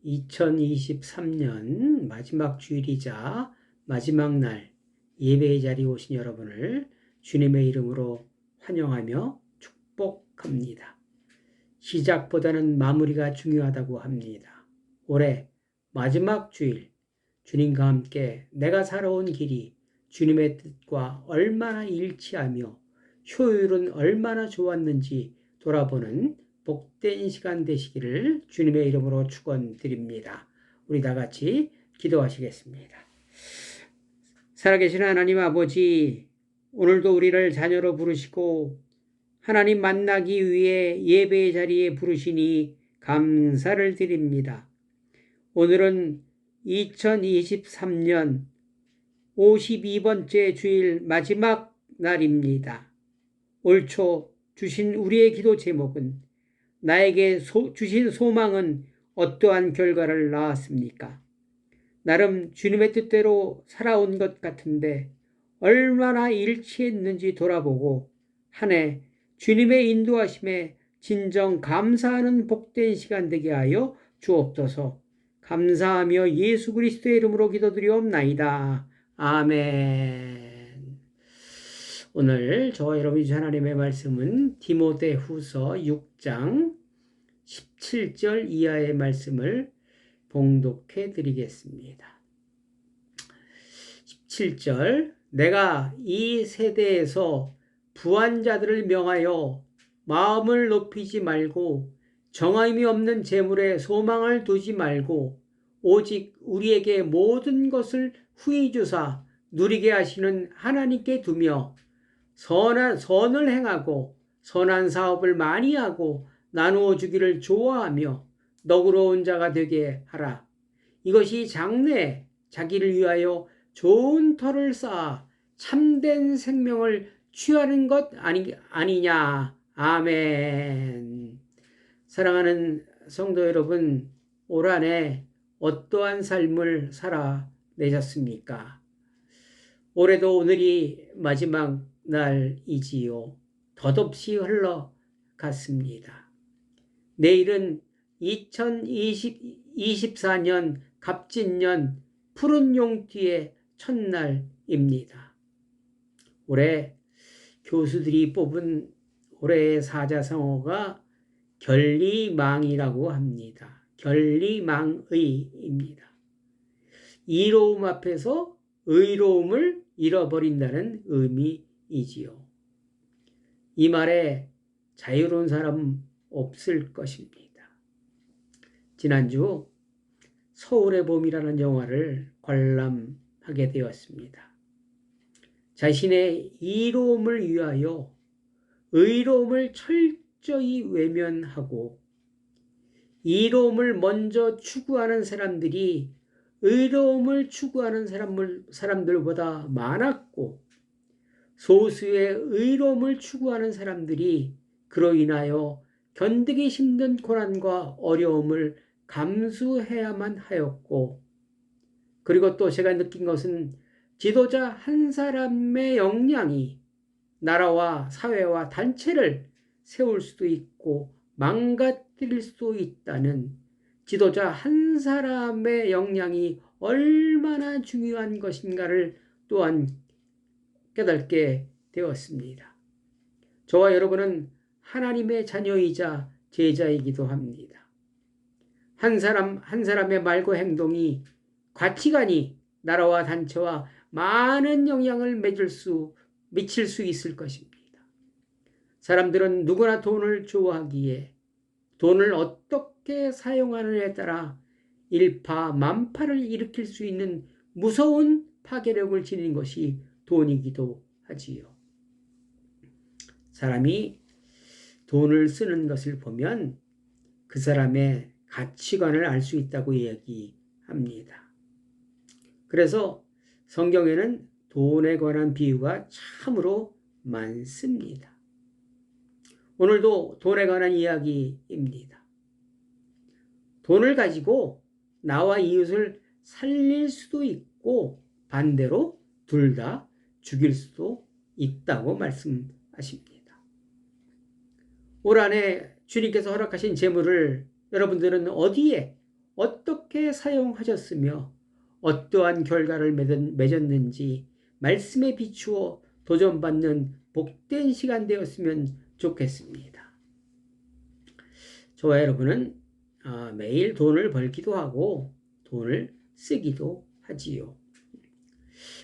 2023년 마지막 주일이자 마지막 날 예배의 자리에 오신 여러분을 주님의 이름으로 환영하며 축복합니다. 시작보다는 마무리가 중요하다고 합니다. 올해 마지막 주일 주님과 함께 내가 살아온 길이 주님의 뜻과 얼마나 일치하며 효율은 얼마나 좋았는지 돌아보는 복된 시간 되시기를 주님의 이름으로 축원드립니다. 우리 다 같이 기도하시겠습니다. 살아계신 하나님 아버지, 오늘도 우리를 자녀로 부르시고 하나님 만나기 위해 예배의 자리에 부르시니 감사를 드립니다. 오늘은 2023년 52번째 주일 마지막 날입니다. 올 초 주신 우리의 기도 제목은 나에게 주신 소망은 어떠한 결과를 낳았습니까? 나름 주님의 뜻대로 살아온 것 같은데 얼마나 일치했는지 돌아보고 한 해 주님의 인도하심에 진정 감사하는 복된 시간 되게 하여 주옵소서. 감사하며 예수 그리스도의 이름으로 기도드리옵나이다. 아멘. 오늘 저와 여러분이 주신 하나님의 말씀은 디모데후서 6장 17절 이하의 말씀을 봉독해 드리겠습니다. 17절, 내가 이 세대에서 부한 자들을 명하여 마음을 높이지 말고 정함이 없는 재물에 소망을 두지 말고 오직 우리에게 모든 것을 후히 주사 누리게 하시는 하나님께 두며 선을 행하고 선한 사업을 많이 하고 나누어 주기를 좋아하며 너그러운 자가 되게 하라. 이것이 장래에 자기를 위하여 좋은 터를 쌓아 참된 생명을 취하는 것 아니냐. 아멘. 사랑하는 성도 여러분, 올 한 해 어떠한 삶을 살아내셨습니까? 올해도 오늘이 마지막 날이지요. 덧없이 흘러갔습니다. 내일은 2024년 갑진년 푸른 용띠의 첫날입니다. 올해 교수들이 뽑은 올해의 사자성어가 결리망이라고 합니다. 결리망의입니다. 이로움 앞에서 의로움을 잃어버린다는 의미이지요. 이 말에 자유로운 사람 없을 것입니다. 지난주 서울의 봄이라는 영화를 관람하게 되었습니다. 자신의 이로움을 위하여 의로움을 철저히 외면하고 이로움을 먼저 추구하는 사람들이 의로움을 추구하는 사람들보다 많았고 소수의 의로움을 추구하는 사람들이 그로 인하여 견디기 힘든 고난과 어려움을 감수해야만 하였고, 그리고 또 제가 느낀 것은 지도자 한 사람의 역량이 나라와 사회와 단체를 세울 수도 있고 망가뜨릴 수도 있다는 지도자 한 사람의 역량이 얼마나 중요한 것인가를 또한 깨닫게 되었습니다. 저와 여러분은 하나님의 자녀이자 제자이기도 합니다. 한 사람의 말과 행동이 가치관이 나라와 단체와 많은 영향을 미칠 수 있을 것입니다. 사람들은 누구나 돈을 좋아하기에 돈을 어떻게 사용하느냐에 따라 일파만파를 일으킬 수 있는 무서운 파괴력을 지닌 것이 돈이기도 하지요. 사람이 돈을 쓰는 것을 보면 그 사람의 가치관을 알 수 있다고 이야기합니다. 그래서 성경에는 돈에 관한 비유가 참으로 많습니다. 오늘도 돈에 관한 이야기입니다. 돈을 가지고 나와 이웃을 살릴 수도 있고 반대로 둘 다 죽일 수도 있다고 말씀하십니다. 올 한 해 주님께서 허락하신 재물을 여러분들은 어디에 어떻게 사용하셨으며 어떠한 결과를 맺었는지 말씀에 비추어 도전받는 복된 시간 되었으면 좋겠습니다. 저와 여러분은 매일 돈을 벌기도 하고 돈을 쓰기도 하지요.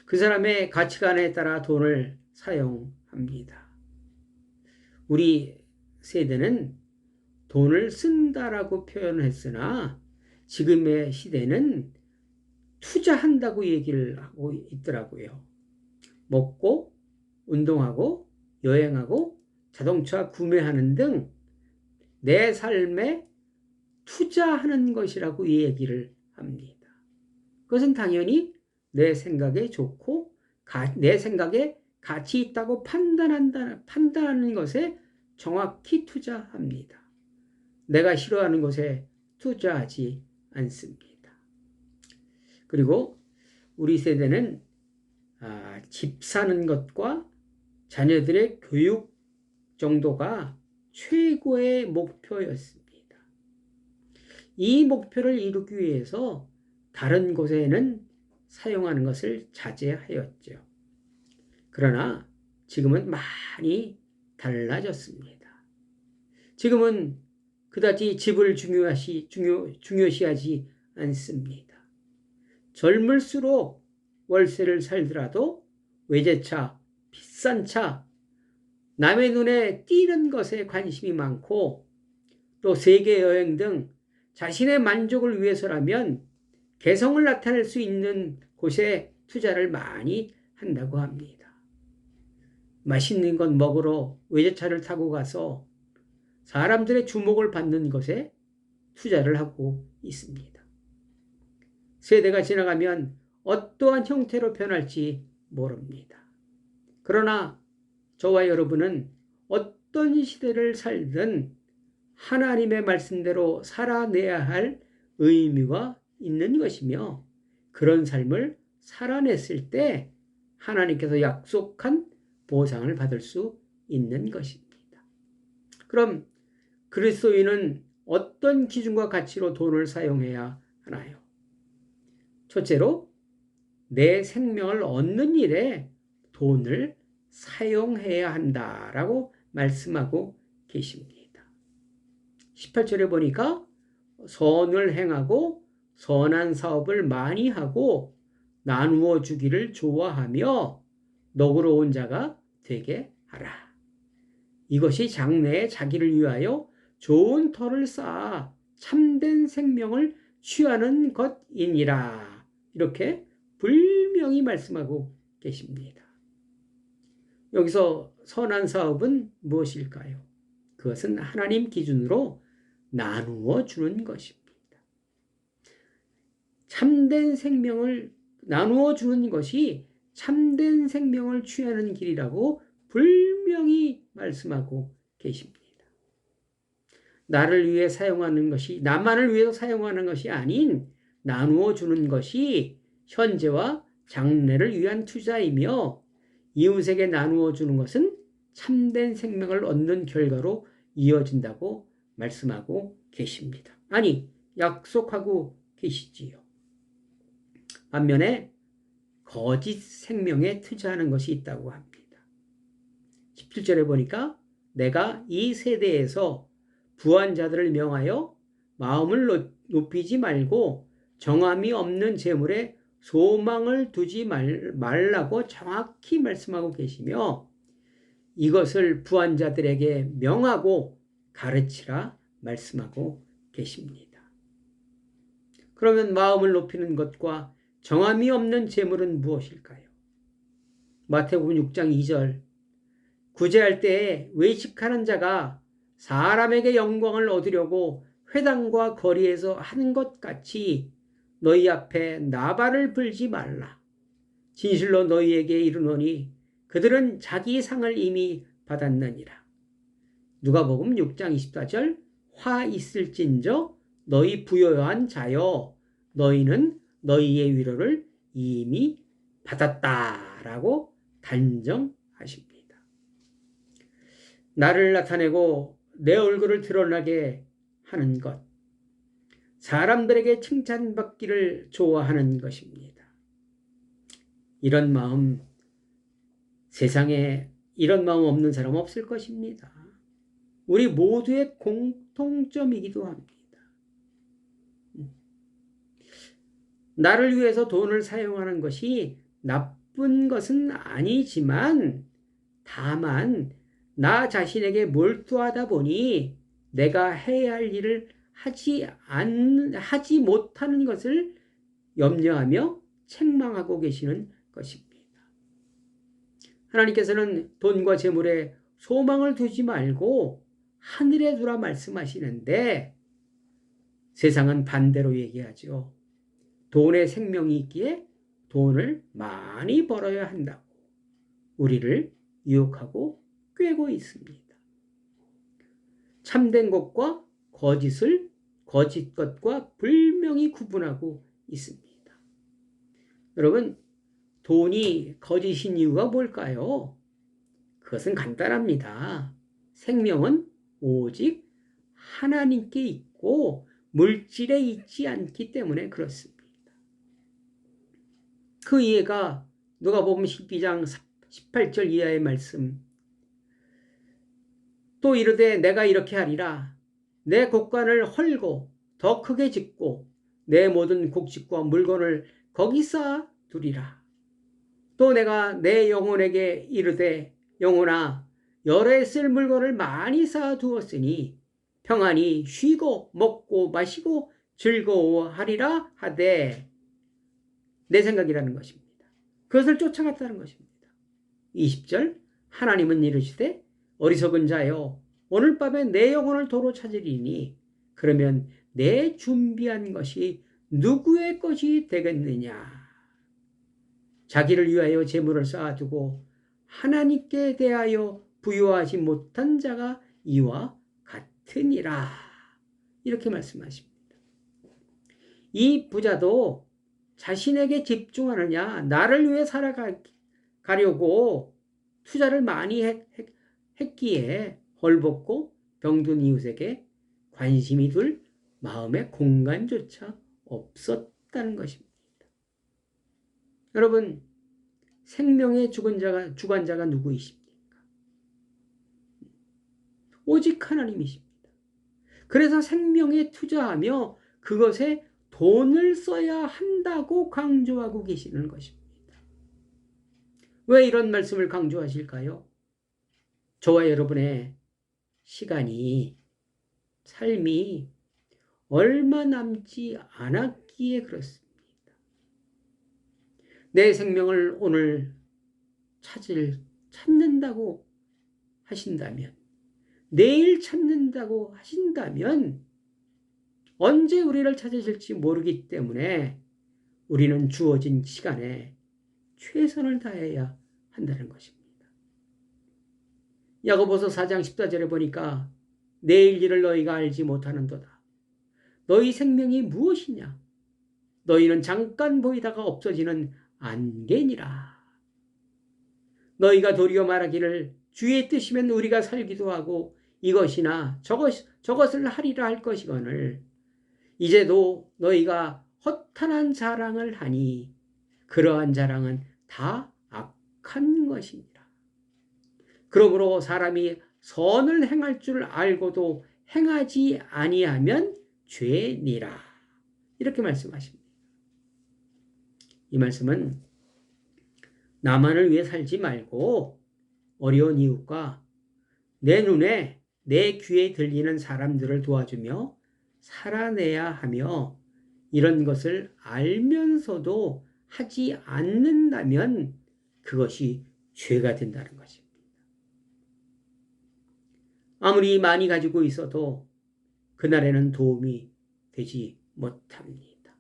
그 사람의 가치관에 따라 돈을 사용합니다. 우리 세대는 돈을 쓴다라고 표현을 했으나 지금의 시대는 투자한다고 얘기를 하고 있더라고요. 먹고 운동하고 여행하고 자동차 구매하는 등 내 삶에 투자하는 것이라고 얘기를 합니다. 그것은 당연히 내 생각에 좋고 내 생각에 가치 있다고 판단하는 것에 정확히 투자합니다. 내가 싫어하는 것에 투자하지 않습니다. 그리고 우리 세대는 집 사는 것과 자녀들의 교육 정도가 최고의 목표였습니다. 이 목표를 이루기 위해서 다른 곳에는 사용하는 것을 자제하였죠. 그러나 지금은 많이 달라졌습니다. 지금은 그다지 집을 중요시하지 않습니다. 젊을수록 월세를 살더라도 외제차, 비싼 차, 남의 눈에 띄는 것에 관심이 많고 또 세계 여행 등 자신의 만족을 위해서라면 개성을 나타낼 수 있는 곳에 투자를 많이 한다고 합니다. 맛있는 것 먹으러 외제차를 타고 가서 사람들의 주목을 받는 것에 투자를 하고 있습니다. 세대가 지나가면 어떠한 형태로 변할지 모릅니다. 그러나 저와 여러분은 어떤 시대를 살든 하나님의 말씀대로 살아내야 할 의미가 있는 것이며 그런 삶을 살아냈을 때 하나님께서 약속한 보상을 받을 수 있는 것입니다. 그럼 그리스도인은 어떤 기준과 가치로 돈을 사용해야 하나요? 첫째로 내 생명을 얻는 일에 돈을 사용해야 한다라고 말씀하고 계십니다. 18절에 보니까 선을 행하고 선한 사업을 많이 하고 나누어 주기를 좋아하며 너그러운 자가 되게 하라. 이것이 장래에 자기를 위하여 좋은 터를 쌓아 참된 생명을 취하는 것이니라. 이렇게 분명히 말씀하고 계십니다. 여기서 선한 사업은 무엇일까요? 그것은 하나님 기준으로 나누어 주는 것입니다. 참된 생명을 나누어 주는 것이 참된 생명을 취하는 길이라고 분명히 말씀하고 계십니다. 나를 위해 사용하는 것이 나만을 위해서 사용하는 것이 아닌 나누어 주는 것이 현재와 장래를 위한 투자이며 이웃에게 나누어 주는 것은 참된 생명을 얻는 결과로 이어진다고 말씀하고 계십니다. 아니, 약속하고 계시지요. 반면에 거짓 생명에 투자하는 것이 있다고 합니다. 17절에 보니까 내가 이 세대에서 부한 자들을 명하여 마음을 높이지 말고 정함이 없는 재물에 소망을 두지 말라고 정확히 말씀하고 계시며 이것을 부한 자들에게 명하고 가르치라 말씀하고 계십니다. 그러면 마음을 높이는 것과 정함이 없는 재물은 무엇일까요? 마태복음 6장 2절 구제할 때에 외식하는 자가 사람에게 영광을 얻으려고 회당과 거리에서 하는 것 같이 너희 앞에 나발을 불지 말라. 진실로 너희에게 이르노니 그들은 자기 상을 이미 받았느니라. 누가복음 6장 24절 화 있을진저 너희 부요한 자여 너희는 너희의 위로를 이미 받았다라고 단정하십니다. 나를 나타내고 내 얼굴을 드러나게 하는 것, 사람들에게 칭찬받기를 좋아하는 것입니다. 이런 마음, 세상에 이런 마음 없는 사람 없을 것입니다. 우리 모두의 공통점이기도 합니다. 나를 위해서 돈을 사용하는 것이 나쁜 것은 아니지만 다만 나 자신에게 몰두하다 보니 내가 해야 할 일을 하지 못하는 것을 염려하며 책망하고 계시는 것입니다. 하나님께서는 돈과 재물에 소망을 두지 말고 하늘에 두라 말씀하시는데 세상은 반대로 얘기하죠. 돈에 생명이 있기에 돈을 많이 벌어야 한다고 우리를 유혹하고 꾀고 있습니다. 참된 것과 거짓 것과 분명히 구분하고 있습니다. 여러분, 돈이 거짓인 이유가 뭘까요? 그것은 간단합니다. 생명은 오직 하나님께 있고 물질에 있지 않기 때문에 그렇습니다. 그 이해가 누가복음 12장 18절 이하의 말씀. 또 이르되 내가 이렇게 하리라. 내 곡간을 헐고 더 크게 짓고 내 모든 곡식과 물건을 거기 쌓아 두리라. 또 내가 내 영혼에게 이르되 영혼아 열에 쓸 물건을 많이 쌓아 두었으니 평안히 쉬고 먹고 마시고 즐거워하리라 하되 내 생각이라는 것입니다. 그것을 쫓아갔다는 것입니다. 20절 하나님은 이르시되 어리석은 자여 오늘 밤에 내 영혼을 도로 찾으리니 그러면 내 준비한 것이 누구의 것이 되겠느냐. 자기를 위하여 재물을 쌓아두고 하나님께 대하여 부유하지 못한 자가 이와 같으니라. 이렇게 말씀하십니다. 이 부자도 자신에게 집중하느냐, 나를 위해 살아가려고 투자를 많이 했기에 헐벗고 병든 이웃에게 관심이 둘 마음의 공간조차 없었다는 것입니다. 여러분, 생명의 주관자가 누구이십니까? 오직 하나님이십니다. 그래서 생명에 투자하며 그것에 돈을 써야 한다고 강조하고 계시는 것입니다. 왜 이런 말씀을 강조하실까요? 저와 여러분의 시간이, 삶이 얼마 남지 않았기에 그렇습니다. 내 생명을 오늘 찾는다고 하신다면, 내일 찾는다고 하신다면 언제 우리를 찾으실지 모르기 때문에 우리는 주어진 시간에 최선을 다해야 한다는 것입니다. 야고보서 4장 14절에 보니까 내일 일을 너희가 알지 못하는도다. 너희 생명이 무엇이냐? 너희는 잠깐 보이다가 없어지는 안개니라. 너희가 도리어 말하기를 주의 뜻이면 우리가 살기도 하고 이것이나 저것을 하리라 할 것이거늘 이제도 너희가 허탄한 자랑을 하니 그러한 자랑은 다 악한 것이니라. 그러므로 사람이 선을 행할 줄 알고도 행하지 아니하면 죄니라. 이렇게 말씀하십니다. 이 말씀은 나만을 위해 살지 말고 어려운 이웃과 내 눈에 내 귀에 들리는 사람들을 도와주며 살아내야 하며 이런 것을 알면서도 하지 않는다면 그것이 죄가 된다는 것입니다. 아무리 많이 가지고 있어도 그날에는 도움이 되지 못합니다.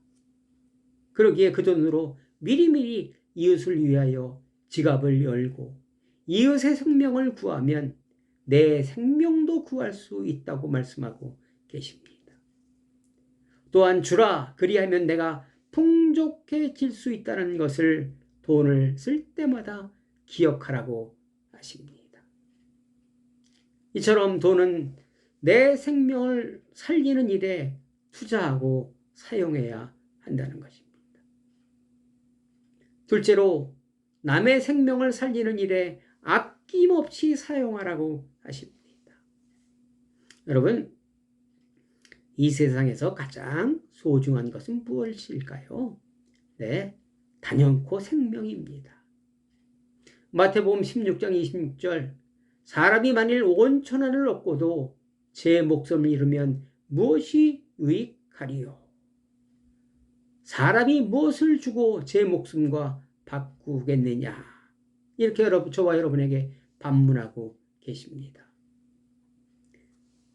그러기에 그 돈으로 미리미리 이웃을 위하여 지갑을 열고 이웃의 생명을 구하면 내 생명도 구할 수 있다고 말씀하고 계십니다. 또한 주라 그리하면 내가 풍족해질 수 있다는 것을 돈을 쓸 때마다 기억하라고 하십니다. 이처럼 돈은 내 생명을 살리는 일에 투자하고 사용해야 한다는 것입니다. 둘째로 남의 생명을 살리는 일에 아낌없이 사용하라고 하십니다. 여러분, 이 세상에서 가장 소중한 것은 무엇일까요? 네, 단연코 생명입니다. 마태복음 16장 26절, 사람이 만일 온 천하를 얻고도 제 목숨을 잃으면 무엇이 유익하리요? 사람이 무엇을 주고 제 목숨과 바꾸겠느냐? 이렇게 저와 여러분에게 반문하고 계십니다.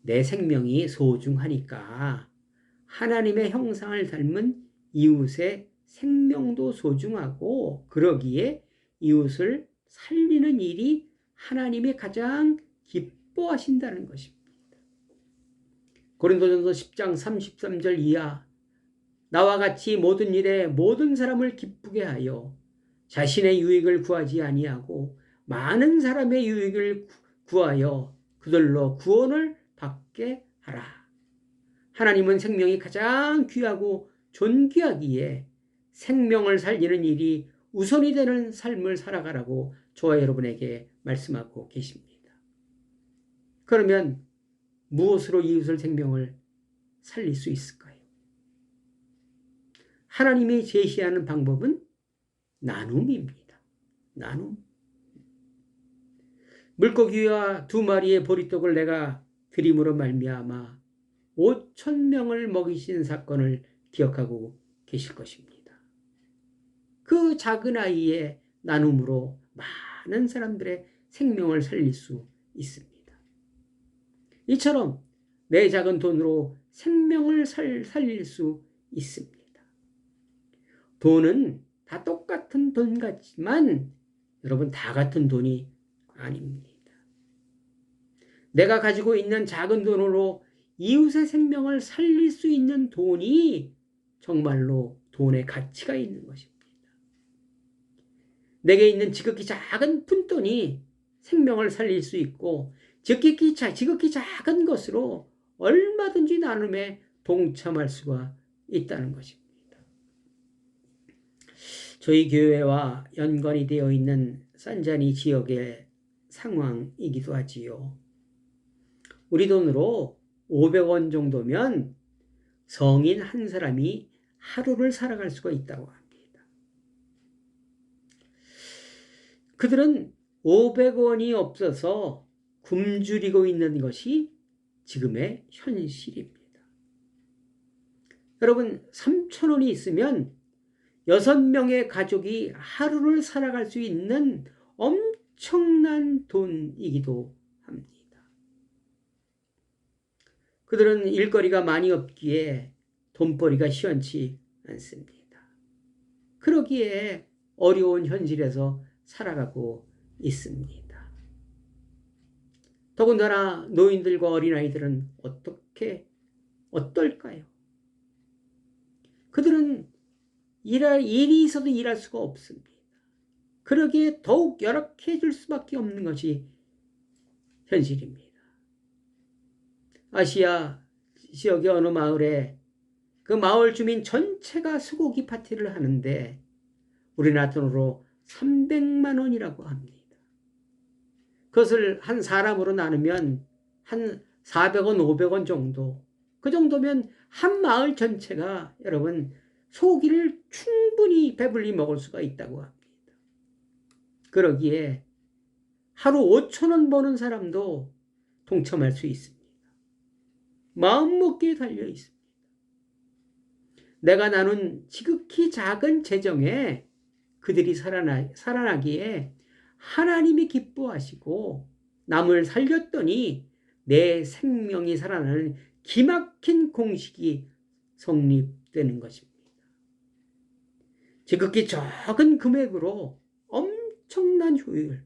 내 생명이 소중하니까 하나님의 형상을 닮은 이웃의 생명도 소중하고, 그러기에 이웃을 살리는 일이 하나님이 가장 기뻐하신다는 것입니다. 고린도전서 10장 33절 이하, 나와 같이 모든 일에 모든 사람을 기쁘게 하여 자신의 유익을 구하지 아니하고 많은 사람의 유익을 구하여 그들로 구원을 받게 하라. 하나님은 생명이 가장 귀하고 존귀하기에 생명을 살리는 일이 우선이 되는 삶을 살아가라고 저와 여러분에게 말씀하고 계십니다. 그러면 무엇으로 이웃의 생명을 살릴 수 있을까요? 하나님이 제시하는 방법은 나눔입니다. 나눔. 물고기와 2마리의 보리떡을 내가 드림으로 말미암아 5,000명을 먹이신 사건을 기억하고 계실 것입니다. 그 작은 아이의 나눔으로 많은 사람들의 생명을 살릴 수 있습니다. 이처럼 내 작은 돈으로 생명을 살릴 수 있습니다. 돈은 다 똑같은 돈 같지만 여러분, 다 같은 돈이 아닙니다. 내가 가지고 있는 작은 돈으로 이웃의 생명을 살릴 수 있는 돈이 정말로 돈의 가치가 있는 것입니다. 내게 있는 지극히 작은 푼돈이 생명을 살릴 수 있고, 지극히 작은 것으로 얼마든지 나눔에 동참할 수가 있다는 것입니다. 저희 교회와 연관이 되어 있는 산자니 지역의 상황이기도 하지요. 우리 돈으로 500원 정도면 성인 한 사람이 하루를 살아갈 수가 있다고 합니다. 그들은 500원이 없어서 굶주리고 있는 것이 지금의 현실입니다. 여러분, 3,000원이 있으면 6명의 가족이 하루를 살아갈 수 있는 엄청난 돈이기도 합니다. 그들은 일거리가 많이 없기에 돈벌이가 시원치 않습니다. 그러기에 어려운 현실에서 살아가고 있습니다. 더군다나 노인들과 어린아이들은 어떨까요? 그들은 일이 있어도 일할 수가 없습니다. 그러기에 더욱 열악해질 수밖에 없는 것이 현실입니다. 아시아 지역의 어느 마을에 그 마을 주민 전체가 소고기 파티를 하는데 우리나라 돈으로 300만 원이라고 합니다. 그것을 한 사람으로 나누면 한 400원, 500원 정도, 그 정도면 한 마을 전체가 여러분 소고기를 충분히 배불리 먹을 수가 있다고 합니다. 그러기에 하루 5,000원 버는 사람도 동참할 수 있습니다. 마음먹기에 달려 있습니다. 내가 나눈 지극히 작은 재정에 그들이 살아나기에 하나님이 기뻐하시고 남을 살렸더니 내 생명이 살아나는 기막힌 공식이 성립되는 것입니다. 지극히 적은 금액으로 엄청난 효율,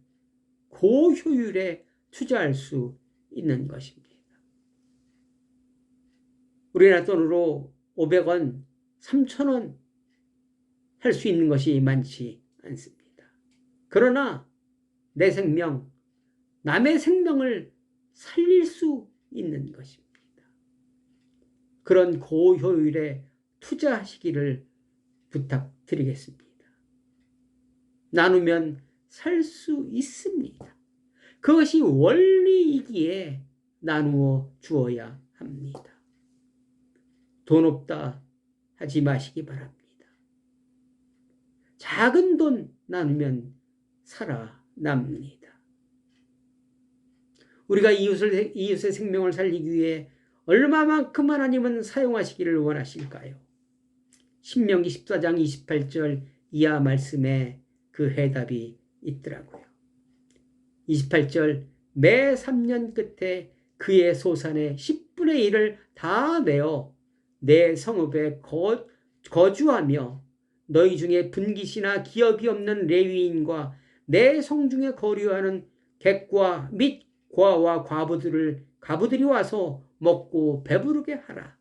고효율에 투자할 수 있는 것입니다. 우리나라 돈으로 500원, 3,000원 할 수 있는 것이 많지 않습니다. 그러나 내 생명, 남의 생명을 살릴 수 있는 것입니다. 그런 고효율에 투자하시기를 부탁드리겠습니다. 나누면 살 수 있습니다. 그것이 원리이기에 나누어 주어야 합니다. 돈 없다 하지 마시기 바랍니다. 작은 돈 나누면 살아납니다. 우리가 이웃의 생명을 살리기 위해 얼마만큼 하나님은 사용하시기를 원하실까요? 신명기 14장 28절 이하 말씀에 그 해답이 있더라고요. 28절 매 3년 끝에 그의 소산의 10분의 1을 다 내어 내 성읍에 거주하며 너희 중에 분깃이나 기업이 없는 레위인과 내 성중에 거류하는 객과 및 고아와 과부들이 와서 먹고 배부르게 하라.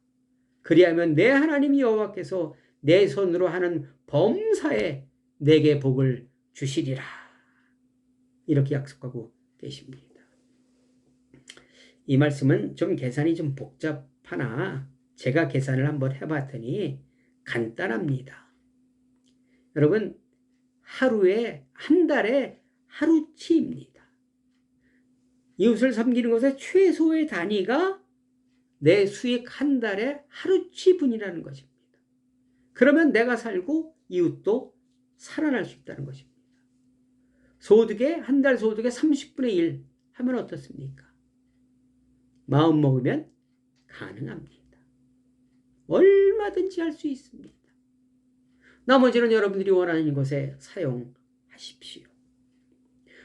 그리하면 내 하나님 여호와께서 내 손으로 하는 범사에 내게 복을 주시리라. 이렇게 약속하고 계십니다. 이 말씀은 좀 계산이 좀 복잡하나 제가 계산을 한번 해봤더니 간단합니다. 여러분, 한 달에 하루치입니다. 이웃을 섬기는 것의 최소의 단위가 내 수익 한 달에 하루치분이라는 것입니다. 그러면 내가 살고 이웃도 살아날 수 있다는 것입니다. 한 달 소득의 30분의 1 하면 어떻습니까? 마음 먹으면 가능합니다. 얼마든지 할 수 있습니다. 나머지는 여러분들이 원하는 것에 사용하십시오.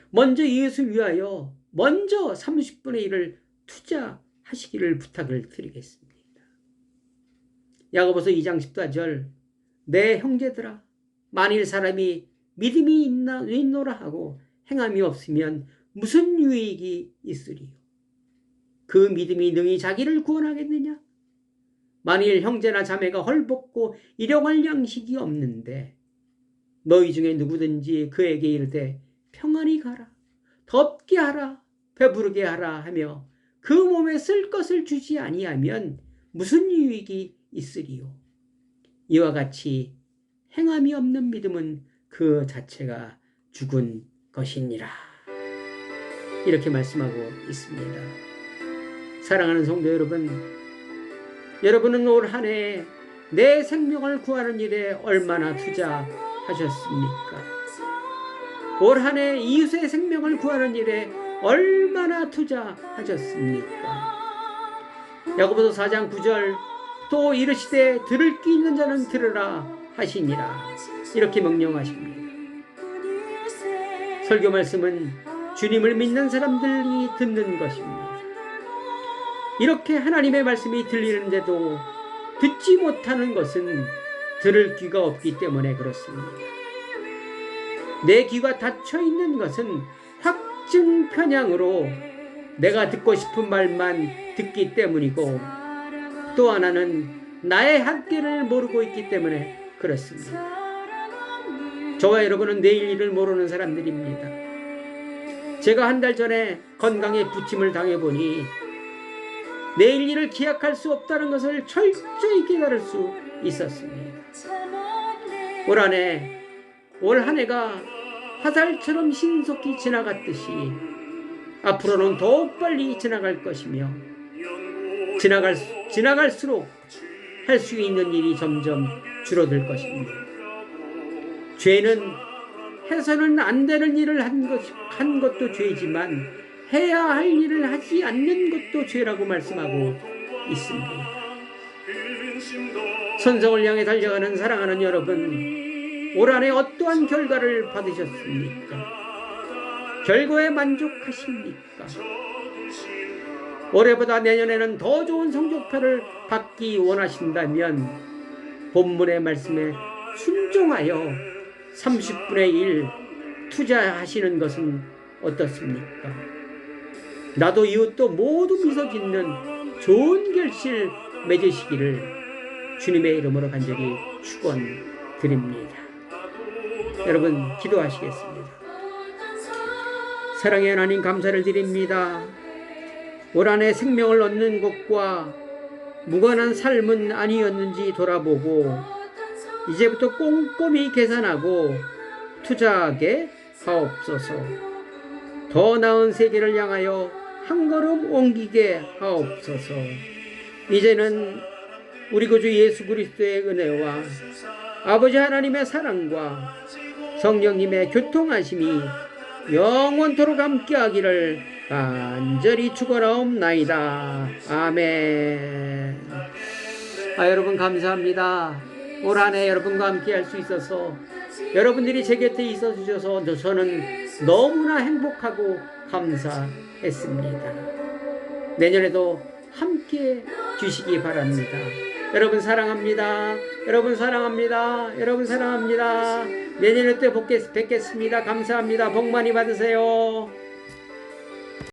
먼저 이웃을 위하여 먼저 30분의 1을 투자하시기를 부탁을 드리겠습니다. 야고보서 2장 14절 내 형제들아 만일 사람이 믿음이 있노라 하고 행함이 없으면 무슨 유익이 있으리요? 그 믿음이 능히 자기를 구원하겠느냐? 만일 형제나 자매가 헐벗고 일용할 양식이 없는데 너희 중에 누구든지 그에게 이르되 평안히 가라, 덥게 하라, 배부르게 하라 하며 그 몸에 쓸 것을 주지 아니하면 무슨 유익이 있으리요? 이와 같이 행함이 없는 믿음은 그 자체가 죽은 것이니라. 이렇게 말씀하고 있습니다. 사랑하는 성도 여러분, 여러분은 올 한 해 내 생명을 구하는 일에 얼마나 투자하셨습니까? 올 한 해 이웃의 생명을 구하는 일에 얼마나 투자하셨습니까? 야고보서 4장 9절 또 이르시되 들을 귀 있는 자는 들으라 하시니라. 이렇게 명령하십니다. 설교 말씀은 주님을 믿는 사람들이 듣는 것입니다. 이렇게 하나님의 말씀이 들리는데도 듣지 못하는 것은 들을 귀가 없기 때문에 그렇습니다. 내 귀가 닫혀 있는 것은 확증 편향으로 내가 듣고 싶은 말만 듣기 때문이고 또 하나는 나의 한계를 모르고 있기 때문에 그렇습니다. 저와 여러분은 내일 일을 모르는 사람들입니다. 제가 한 달 전에 건강에 부침을 당해보니 내일 일을 기약할 수 없다는 것을 철저히 깨달을 수 있었습니다. 올 한 해가 화살처럼 신속히 지나갔듯이 앞으로는 더욱 빨리 지나갈 것이며 지나갈수록 할 수 있는 일이 점점 줄어들 것입니다. 죄는 해서는 안 되는 일을 한 것도 죄지만 해야 할 일을 하지 않는 것도 죄라고 말씀하고 있습니다. 선성을 향해 달려가는 사랑하는 여러분, 올 한 해 어떠한 결과를 받으셨습니까? 결과에 만족하십니까? 올해보다 내년에는 더 좋은 성적표를 받기 원하신다면 본문의 말씀에 순종하여 30분의 1 투자하시는 것은 어떻습니까? 나도 이웃도 모두 미소 짓는 좋은 결실 맺으시기를 주님의 이름으로 간절히 축원드립니다. 여러분 기도하시겠습니다. 사랑의 하나님 감사를 드립니다. 올 한 해 생명을 얻는 것과 무관한 삶은 아니었는지 돌아보고 이제부터 꼼꼼히 계산하고 투자하게 하옵소서. 더 나은 세계를 향하여 한 걸음 옮기게 하옵소서. 이제는 우리 구주 예수 그리스도의 은혜와 아버지 하나님의 사랑과 성령님의 교통하심이 영원토록 함께하기를 간절히 축원하옵나이다. 아멘. 여러분 감사합니다. 올 한 해 여러분과 함께 할 수 있어서 여러분들이 제 곁에 있어 주셔서 저는 너무나 행복하고 감사했습니다. 내년에도 함께 주시기 바랍니다. 여러분 사랑합니다. 여러분 사랑합니다. 여러분 사랑합니다. 내년에 또 뵙겠습니다. 감사합니다. 복 많이 받으세요.